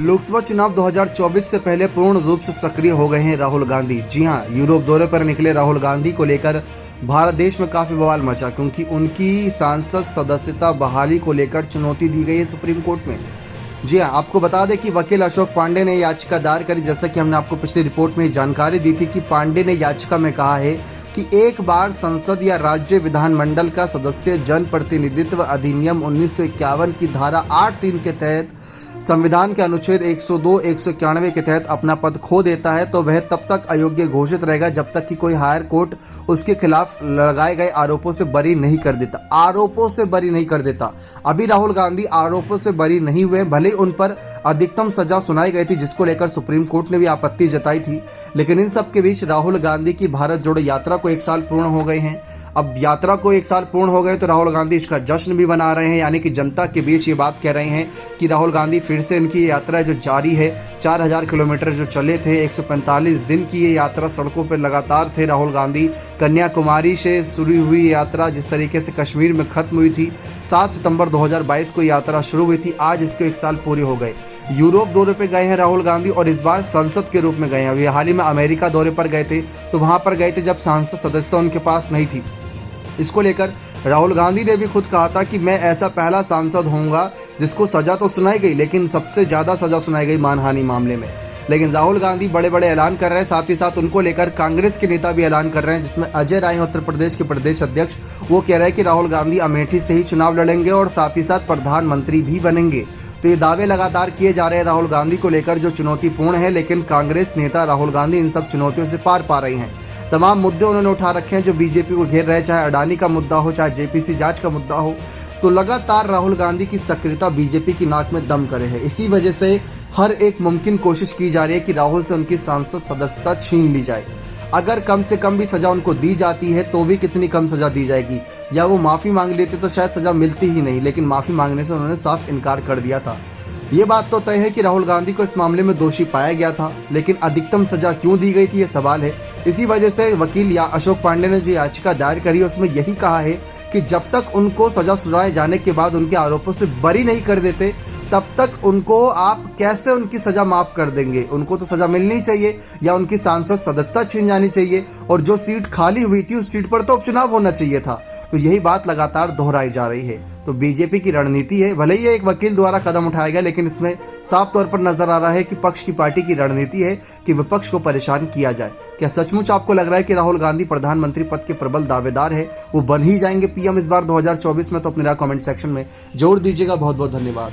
लोकसभा चुनाव 2024 से पहले पूर्ण रूप से सक्रिय हो गए हैं राहुल गांधी। जी हां, यूरोप दौरे पर निकले राहुल गांधी को लेकर भारत देश में काफी बवाल मचा, क्योंकि उनकी सांसद सदस्यता बहाली को लेकर चुनौती दी गई है सुप्रीम कोर्ट में। जी हां, आपको बता दें कि वकील अशोक पांडे ने याचिका दायर करी। जैसा कि हमने आपको पिछली रिपोर्ट में जानकारी दी थी कि पांडे ने याचिका में कहा है कि एक बार संसद या राज्य विधानमंडल का सदस्य जनप्रतिनिधित्व अधिनियम 1951 की धारा 8(3) के तहत संविधान के अनुच्छेद 102, 191 के तहत अपना पद खो देता है तो वह तब तक अयोग्य घोषित रहेगा जब तक कि कोई हायर कोर्ट उसके खिलाफ लगाए गए आरोपों से बरी नहीं कर देता। आरोपों से बरी नहीं कर देता। अभी राहुल गांधी आरोपों से बरी नहीं हुए, भले उन पर अधिकतम सजा सुनाई गई थी, जिसको लेकर सुप्रीम कोर्ट ने भी आपत्ति जताई थी। लेकिन इन सब के बीच राहुल गांधी की भारत जोड़ो यात्रा को 1 साल पूर्ण हो गए हैं। अब यात्रा को 1 साल पूर्ण हो गए तो राहुल गांधी इसका जश्न भी मना रहे हैं, यानी कि जनता के बीच ये बात कह रहे हैं कि राहुल गांधी फिर से इनकी यात्रा जो जारी है। 4000 किलोमीटर जो चले थे, 145 दिन की ये यात्रा सड़कों पर लगातार थे राहुल गांधी। कन्याकुमारी से शुरू हुई यात्रा जिस तरीके से कश्मीर में खत्म हुई थी, 7 सितंबर 2022 को यात्रा शुरू हुई थी। आज इसको 1 साल पूरे हो गए। यूरोप दौरे पे गए हैं राहुल गांधी और इस बार संसद के रूप में गए हैं। अभी हाल ही में अमेरिका दौरे पर गए थे, तो वहां पर गए थे जब सांसद सदस्यता उनके पास नहीं थी। इसको लेकर राहुल गांधी ने भी खुद कहा था कि मैं ऐसा पहला सांसद होऊंगा जिसको सजा तो सुनाई गई, लेकिन सबसे ज़्यादा सजा सुनाई गई मानहानि मामले में। लेकिन राहुल गांधी बड़े बड़े ऐलान कर रहे हैं, साथ ही साथ उनको लेकर कांग्रेस के नेता भी ऐलान कर रहे हैं, जिसमें अजय राय उत्तर प्रदेश के प्रदेश अध्यक्ष, वो कह रहे हैं कि राहुल गांधी अमेठी से ही चुनाव लड़ेंगे और साथ ही साथ प्रधानमंत्री भी बनेंगे। तो ये दावे लगातार किए जा रहे हैं राहुल गांधी को लेकर, जो चुनौतीपूर्ण है। लेकिन कांग्रेस नेता राहुल गांधी इन सब चुनौतियों से पार पा रही हैं। तमाम मुद्दे उन्होंने उठा रखे हैं जो बीजेपी को घेर रहे हैं, चाहे अडानी का मुद्दा हो, चाहे जेपीसी जांच का मुद्दा हो। तो लगातार राहुल गांधी की सक्रियता बीजेपी की नाक में दम करे है। इसी वजह से हर एक मुमकिन कोशिश की जा रही है कि राहुल से उनकी सांसद सदस्यता छीन ली जाए। अगर कम से कम भी सज़ा उनको दी जाती है तो भी कितनी कम सज़ा दी जाएगी, या वो माफ़ी मांग लेते तो शायद सज़ा मिलती ही नहीं। लेकिन माफ़ी मांगने से उन्होंने साफ इनकार कर दिया था। ये बात तो तय है कि राहुल गांधी को इस मामले में दोषी पाया गया था, लेकिन अधिकतम सजा क्यों दी गई थी, ये सवाल है। इसी वजह से वकील या अशोक पांडे ने जो याचिका दायर करी है उसमें यही कहा है कि जब तक उनको सजा सुनाए जाने के बाद उनके आरोपों से बरी नहीं कर देते, तब तक उनको आप कैसे उनकी सजा माफ़ कर देंगे। उनको तो सजा मिलनी चाहिए या उनकी सांसद सदस्यता छीन जानी चाहिए, और जो सीट खाली हुई थी उस सीट पर तो उपचुनाव होना चाहिए था। तो यही बात लगातार दोहराई जा रही है। तो बीजेपी की रणनीति है, भले ही एक वकील द्वारा कदम उठाया गया, लेकिन इसमें साफ तौर पर नजर आ रहा है कि पक्ष की पार्टी की रणनीति है कि विपक्ष को परेशान किया जाए। क्या सचमुच आपको लग रहा है कि राहुल गांधी प्रधानमंत्री पद के प्रबल दावेदार है, वो बन ही जाएंगे पीएम इस बार 2024 में? तो अपने राय कमेंट सेक्शन में जोड़ दीजिएगा। बहुत बहुत धन्यवाद।